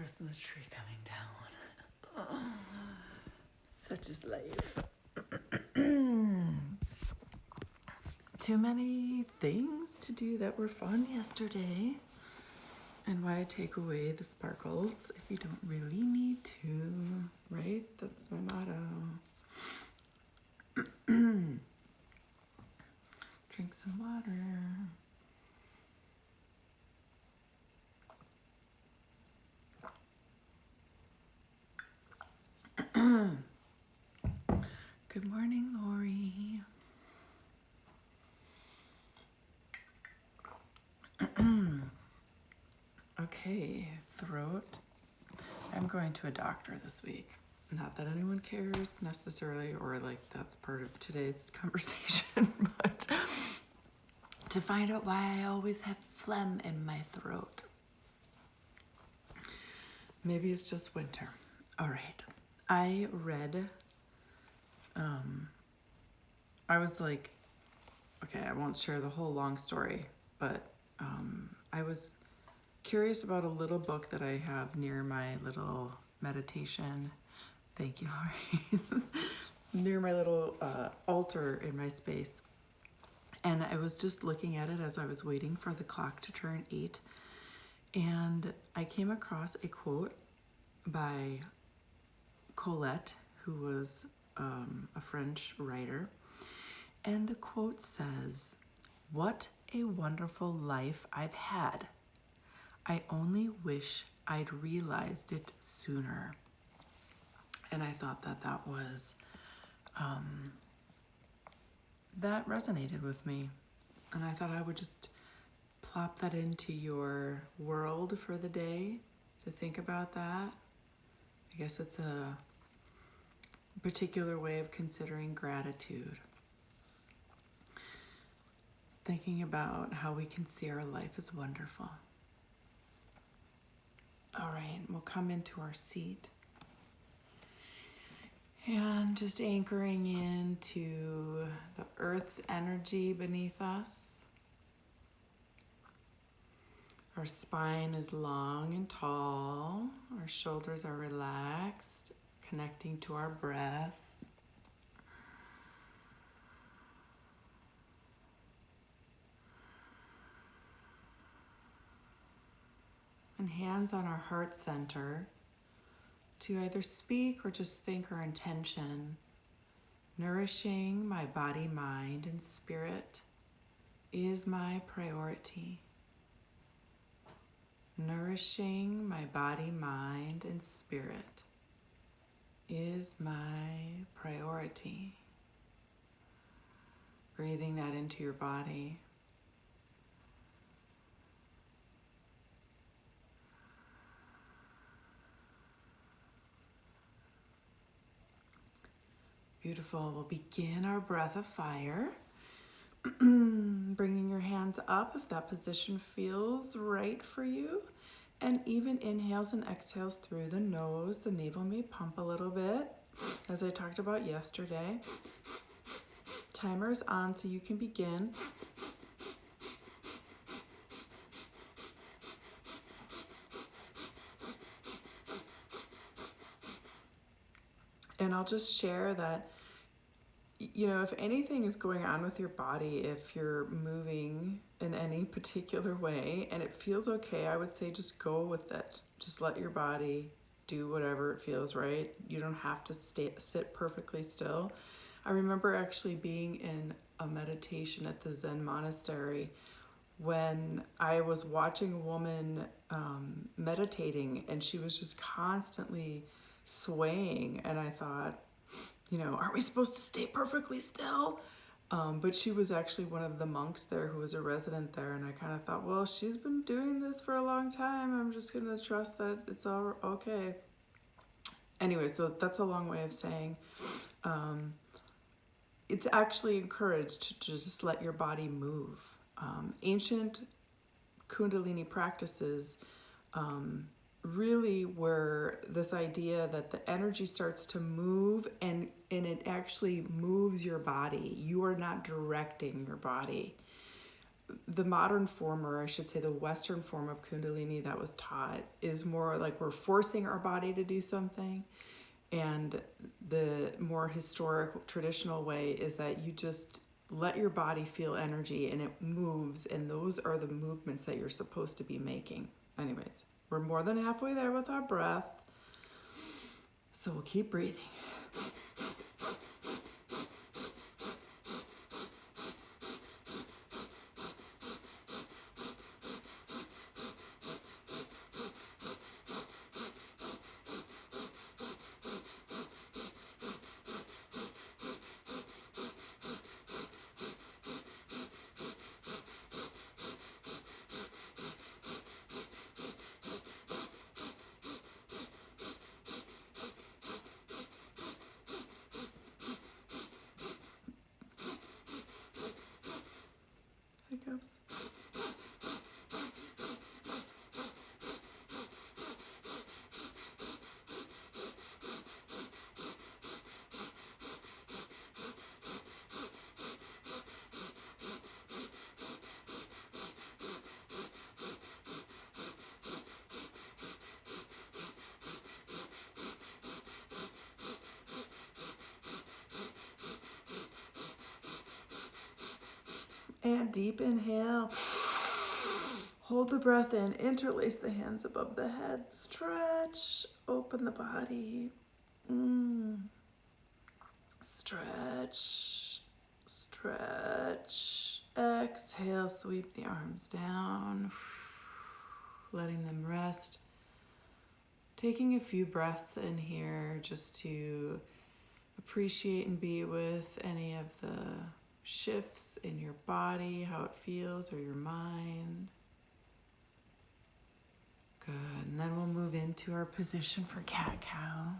forest and the tree coming down. Such is life. Too many things to do that were fun yesterday. And why take away the sparkles if you don't really need to, right? That's my motto. Drink some water. Good morning, Lori. Okay, throat. I'm going to a doctor this week. Not that anyone cares necessarily, or like that's part of today's conversation, but to find out why I always have phlegm in my throat. Maybe it's just winter. All right. I read, I was like, okay, I won't share the whole long story, but I was curious about a little book that I have near my little meditation. Thank you, Lori. Near my little altar in my space. And I was just looking at it as I was waiting for the clock to turn 8. And I came across a quote by Colette, who was a French writer. And the quote says, "What a wonderful life I've had. I only wish I'd realized it sooner." And I thought that was, that resonated with me. And I thought I would just plop that into your world for the day to think about that. I guess it's a particular way of considering gratitude. Thinking about how we can see our life as wonderful. All right, we'll come into our seat. And just anchoring into the earth's energy beneath us. Our spine is long and tall. Our shoulders are relaxed, connecting to our breath. And hands on our heart center to either speak or just think our intention. Nourishing my body, mind, and spirit is my priority. Nourishing my body, mind, and spirit is my priority. Breathing that into your body. Beautiful. We'll begin our breath of fire. Bringing your hands up if that position feels right for you. And even inhales and exhales through the nose. The navel may pump a little bit, as I talked about yesterday. Timer's on so you can begin. And I'll just share that, you know, if anything is going on with your body, if you're moving in any particular way and it feels okay, I would say just go with it. Just let your body do whatever it feels right. You don't have to sit perfectly still. I remember actually being in a meditation at the Zen monastery when I was watching a woman meditating, and she was just constantly swaying, and I thought, you know, are we supposed to stay perfectly still? But she was actually one of the monks there who was a resident there, and I kind of thought, well, she's been doing this for a long time. I'm just going to trust that it's all okay. Anyway, so that's a long way of saying it's actually encouraged to just let your body move. Ancient Kundalini practices really were this idea that the energy starts to move and it actually moves your body. You are not directing your body. the modern form, or I should say the Western form of Kundalini that was taught, is more like we're forcing our body to do something. And the more historic, traditional way is that you just let your body feel energy and it moves, and those are the movements that you're supposed to be making. Anyways, we're more than halfway there with our breath, so we'll keep breathing. Hiccups. And deep inhale. Hold the breath in. Interlace the hands above the head. Stretch. Open the body. Stretch. Stretch. Exhale. Sweep the arms down. Letting them rest. Taking a few breaths in here just to appreciate and be with any of the shifts in your body, how it feels, or your mind. Good. And then we'll move into our position for cat-cow.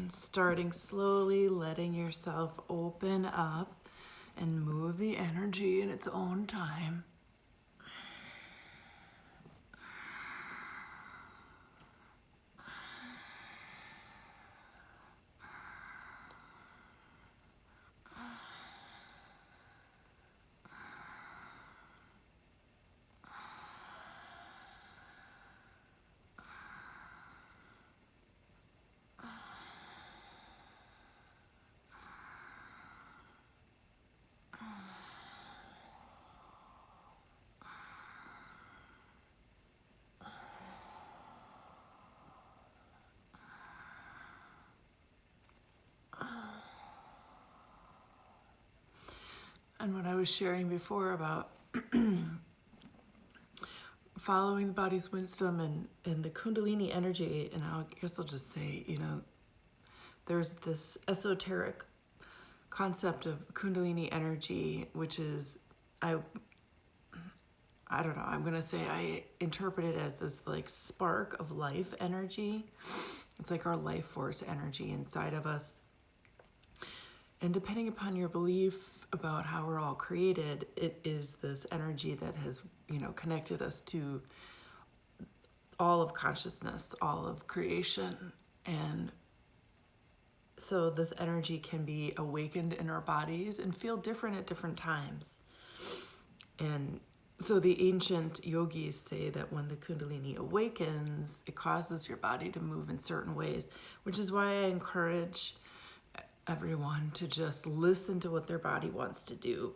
Starting slowly, letting yourself open up and move the energy in its own time. And what I was sharing before about following the body's wisdom and the Kundalini energy, and I guess I'll just say, there's this esoteric concept of Kundalini energy, which is, I don't know, I'm gonna say I interpret it as this like spark of life energy. It's like our life force energy inside of us. And depending upon your belief about how we're all created, it is this energy that has, connected us to all of consciousness, all of creation. And so this energy can be awakened in our bodies and feel different at different times. And so the ancient yogis say that when the Kundalini awakens, it causes your body to move in certain ways, which is why I encourage everyone to just listen to what their body wants to do.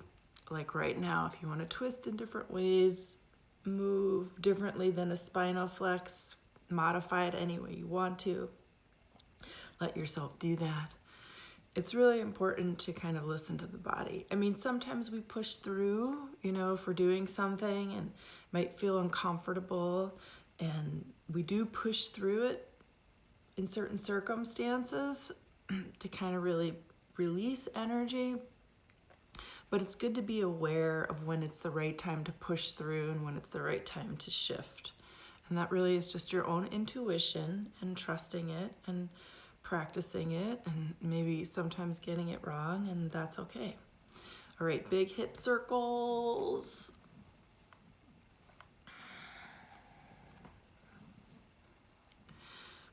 Like right now, if you want to twist in different ways, move differently than a spinal flex, modify it any way you want to, let yourself do that. It's really important to kind of listen to the body. I mean, sometimes we push through, if we're doing something and might feel uncomfortable, and we do push through it in certain circumstances to kind of really release energy. But it's good to be aware of when it's the right time to push through and when it's the right time to shift. And that really is just your own intuition and trusting it and practicing it, and maybe sometimes getting it wrong, and that's okay. All right, big hip circles.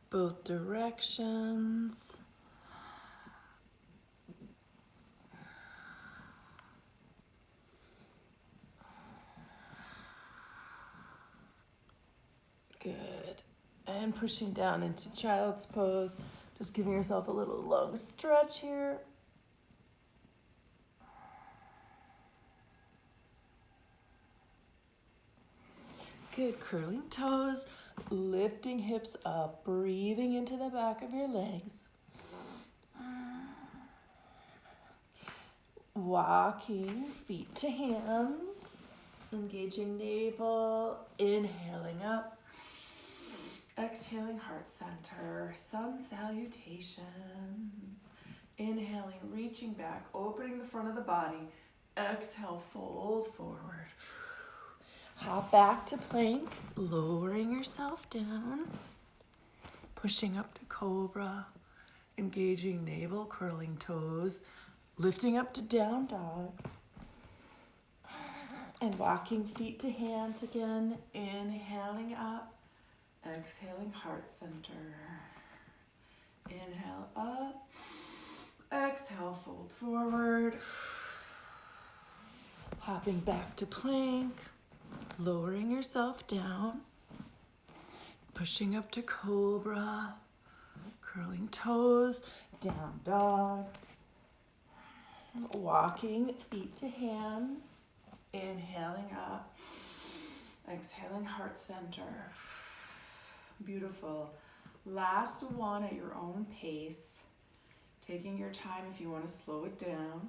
Both directions. Good. And pushing down into child's pose. Just giving yourself a little long stretch here. Good, curling toes, lifting hips up, breathing into the back of your legs. Walking feet to hands, engaging navel, inhaling up, exhaling heart center, sun salutations. Inhaling, reaching back, opening the front of the body. Exhale, fold forward. Hop back to plank, lowering yourself down. Pushing up to cobra, engaging navel, curling toes, lifting up to down dog. And walking feet to hands again, inhaling up, exhaling heart center. Inhale up, exhale, fold forward. Hopping back to plank, lowering yourself down. Pushing up to cobra, curling toes, down dog. Walking feet to hands, inhaling up, exhaling heart center. Beautiful. Last one at your own pace. Taking your time if you want to slow it down.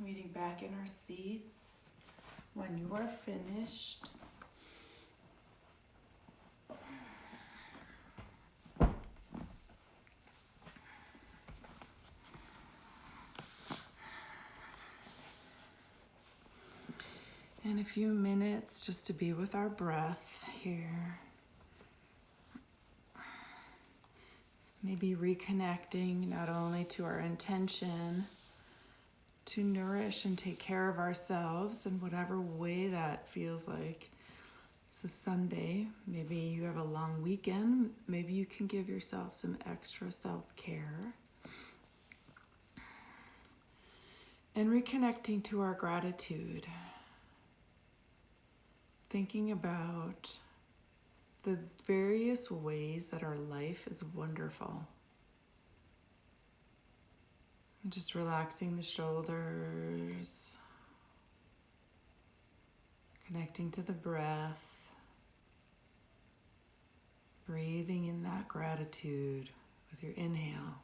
Meeting back in our seats when you are finished. And a few minutes just to be with our breath here. Maybe reconnecting not only to our intention to nourish and take care of ourselves in whatever way that feels like. It's a Sunday. Maybe you have a long weekend. Maybe you can give yourself some extra self-care. And reconnecting to our gratitude. Thinking about the various ways that our life is wonderful. And just relaxing the shoulders. Connecting to the breath. Breathing in that gratitude with your inhale.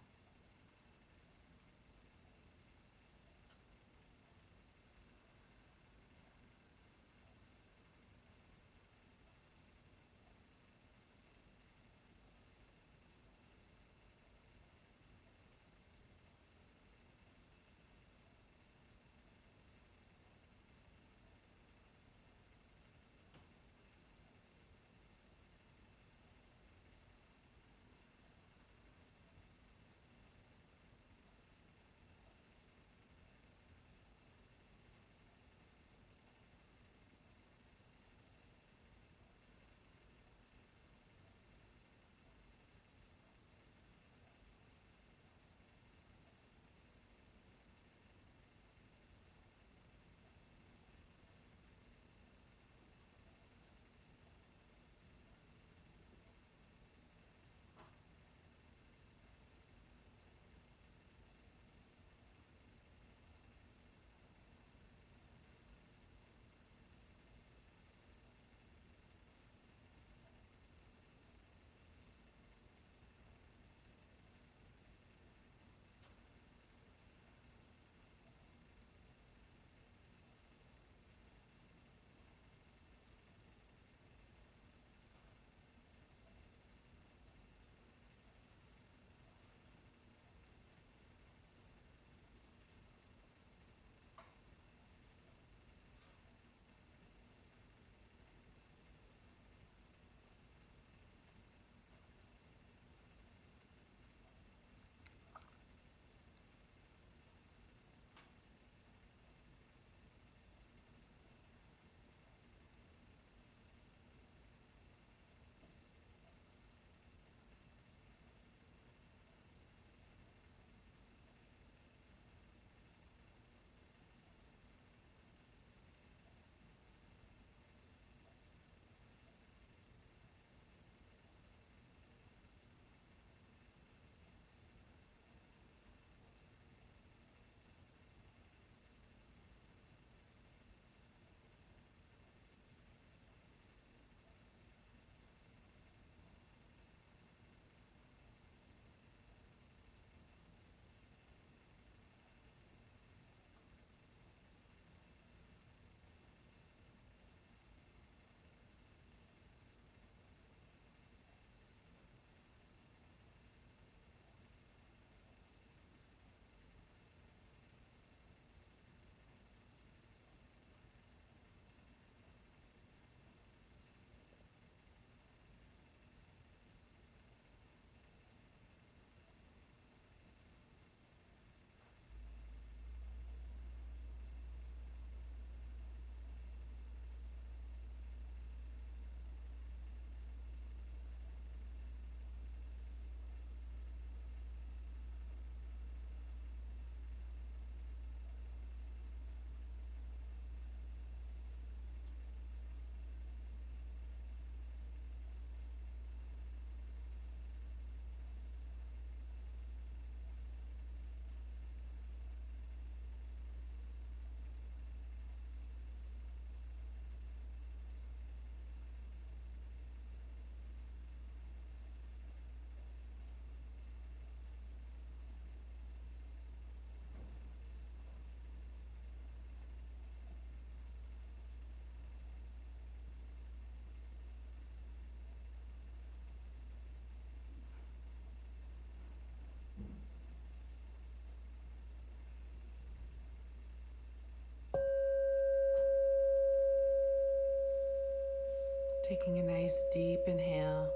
Taking a nice deep inhale.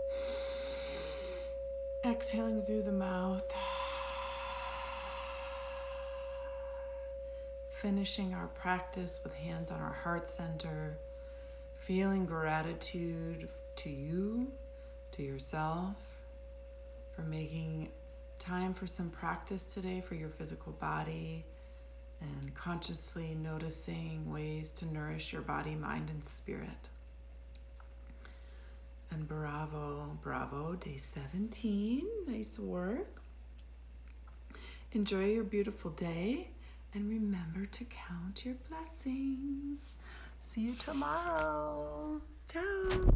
Exhaling through the mouth. Finishing our practice with hands on our heart center. Feeling gratitude to you, to yourself, for making time for some practice today for your physical body, and consciously noticing ways to nourish your body, mind, and spirit. And bravo, day 17. Nice work. Enjoy your beautiful day, and remember to count your blessings. See you tomorrow. Ciao.